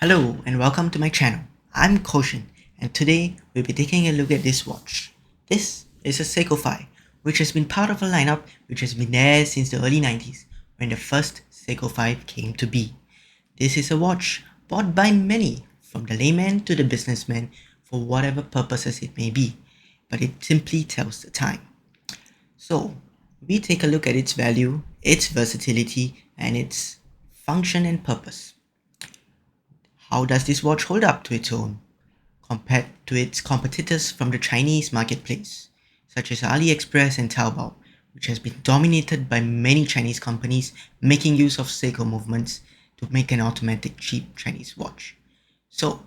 Hello and welcome to my channel. I'm Koshin and today we'll be taking a look at this watch. This is a Seiko 5 which has been part of a lineup which has been there since the early 90s when the first Seiko 5 came to be. This is a watch bought by many, from the layman to the businessman, for whatever purposes it may be, but it simply tells the time. So we take a look at its value, its versatility and its function and purpose. How does this watch hold up to its own, compared to its competitors from the Chinese marketplace, such as AliExpress and Taobao, which has been dominated by many Chinese companies making use of Seiko movements to make an automatic cheap Chinese watch? So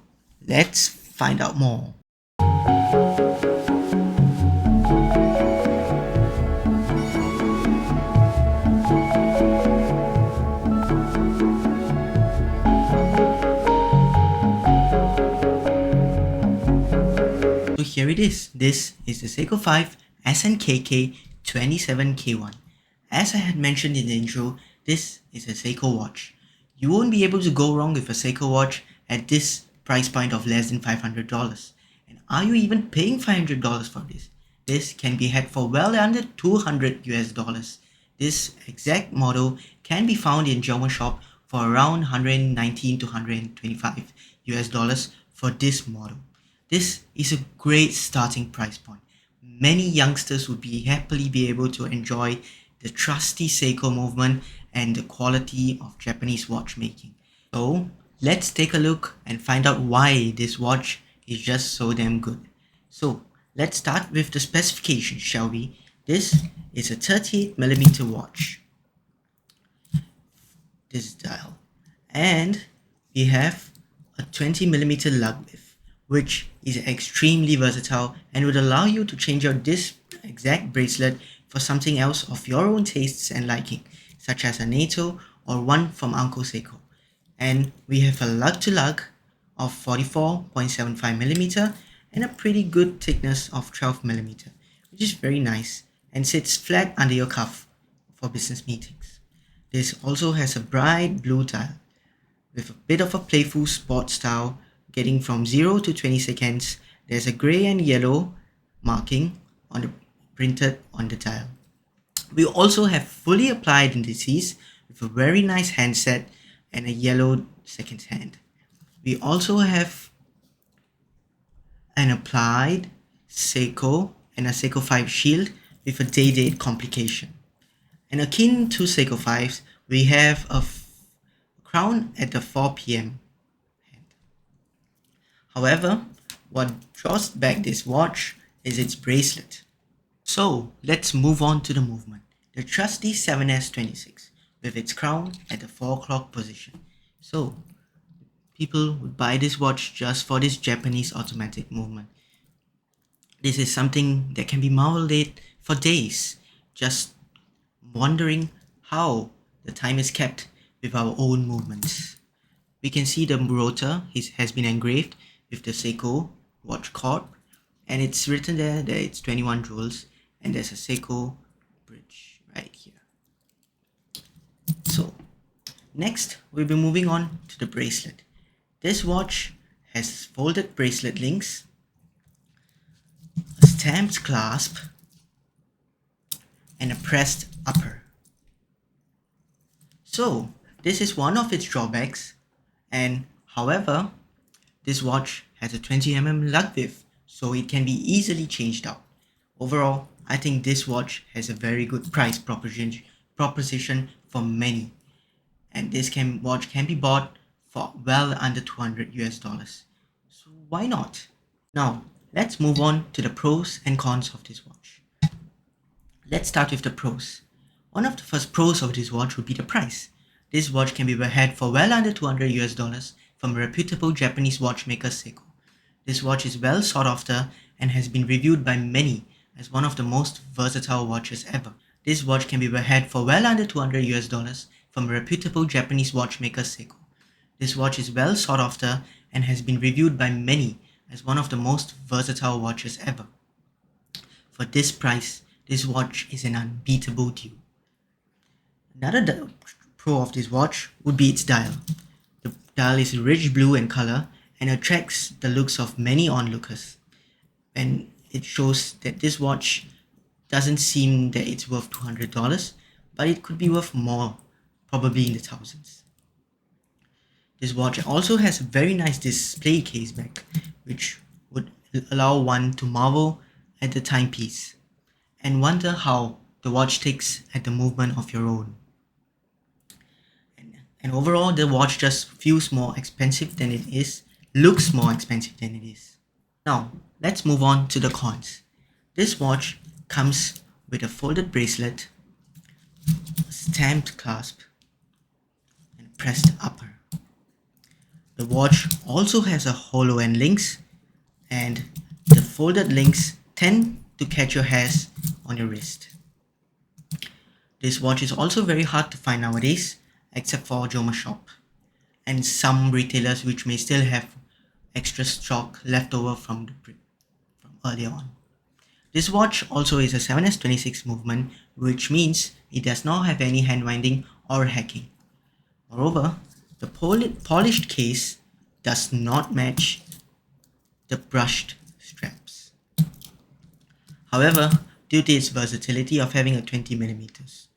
let's find out more. So here it is. This is the Seiko 5 SNKK 27K1. As I had mentioned in the intro, this is a Seiko watch. You won't be able to go wrong with a Seiko watch at this price point of less than $500. And are you even paying $500 for this? This can be had for well under 200 US dollars. This exact model can be found in German shop for around 119 to 125 US dollars for this model. This is a great starting price point. Many youngsters would happily be able to enjoy the trusty Seiko movement and the quality of Japanese watchmaking. So let's take a look and find out why this watch is just so damn good. So let's start with the specifications, shall we? This is a 38mm watch. This dial. And we have a 20mm lug width, which is extremely versatile and would allow you to change out this exact bracelet for something else of your own tastes and liking, such as a NATO or one from Uncle Seiko. And we have a lug to lug of 44.75mm and a pretty good thickness of 12mm, which is very nice and sits flat under your cuff for business meetings. This also has a bright blue dial with a bit of a playful sport style, getting from 0 to 20 seconds. There's a grey and yellow marking printed on the dial. We also have fully applied indices with a very nice handset and a yellow second hand. We also have an applied Seiko and a Seiko 5 shield with a day-date complication. And akin to Seiko 5s, we have a crown at the 4 p.m. hand. However, what draws back this watch is its bracelet. So let's move on to the movement. The trusty 7S26 with its crown at the 4 o'clock position. So people would buy this watch just for this Japanese automatic movement. This is something that can be marveled at for days, just wondering how the time is kept with our own movements. We can see the rotor has been engraved with the Seiko watch cord, and it's written there that it's 21 joules, and there's a Seiko bridge right here. So next we'll be moving on to the bracelet. This watch has folded bracelet links, a stamped clasp, and a pressed upper. So this is one of its drawbacks, and however, this watch has a 20mm lug width, so it can be easily changed out. Overall, I think this watch has a very good price proposition for many, and this watch can be bought for well under 200 US dollars. So why not? Now let's move on to the pros and cons of this watch. Let's start with the pros. One of the first pros of this watch would be the price. This watch can be had for well under 200 US dollars from a reputable Japanese watchmaker Seiko. This watch is well sought after and has been reviewed by many as one of the most versatile watches ever. This watch can be had for well under 200 US dollars from a reputable Japanese watchmaker Seiko. This watch is well sought after and has been reviewed by many as one of the most versatile watches ever. For this price, this watch is an unbeatable deal. Another pro of this watch would be its dial. The dial is rich blue in color and attracts the looks of many onlookers. And it shows that this watch doesn't seem that it's worth $200, but it could be worth more, probably in the thousands. This watch also has a very nice display case back, which would allow one to marvel at the timepiece and wonder how the watch ticks at the movement of your own. And overall, the watch just feels more expensive than it is, looks more expensive than it is. Now, let's move on to the cons. This watch comes with a folded bracelet, stamped clasp, and pressed upper. The watch also has a hollow end links, and the folded links tend to catch your hairs on your wrist. This watch is also very hard to find nowadays, except for Joma Shop and some retailers which may still have extra stock left over from earlier on. This watch also is a 7S26 movement, which means it does not have any hand winding or hacking. Moreover, the polished case does not match the brushed straps. However, due to its versatility of having a 20mm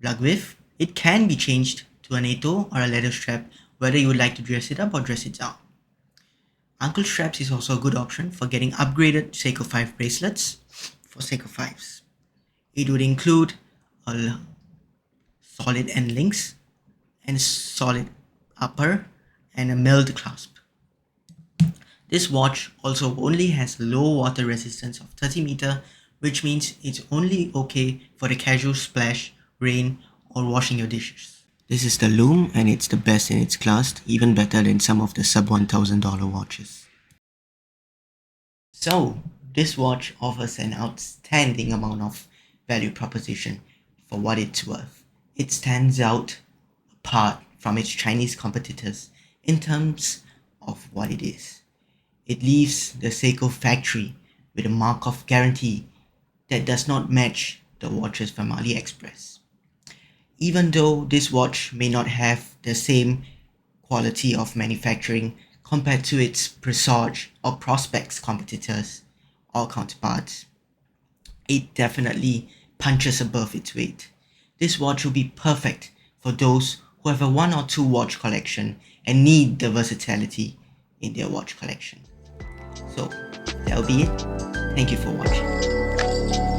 lug width, it can be changed to an NATO or a leather strap, whether you would like to dress it up or dress it down. Ankle straps is also a good option for getting upgraded Seiko 5 bracelets for Seiko 5s. It would include a solid end links and solid upper and a milled clasp. This watch also only has low water resistance of 30 meter, which means it's only okay for the casual splash, rain, or washing your dishes. This is the Lume and it's the best in its class, even better than some of the sub $1,000 watches. So, this watch offers an outstanding amount of value proposition for what it's worth. It stands out apart from its Chinese competitors in terms of what it is. It leaves the Seiko factory with a mark of guarantee that does not match the watches from AliExpress. Even though this watch may not have the same quality of manufacturing compared to its Presage or Prospex competitors or counterparts, it definitely punches above its weight. This watch will be perfect for those who have a 1 or 2 watch collection and need the versatility in their watch collection. So that'll be it. Thank you for watching.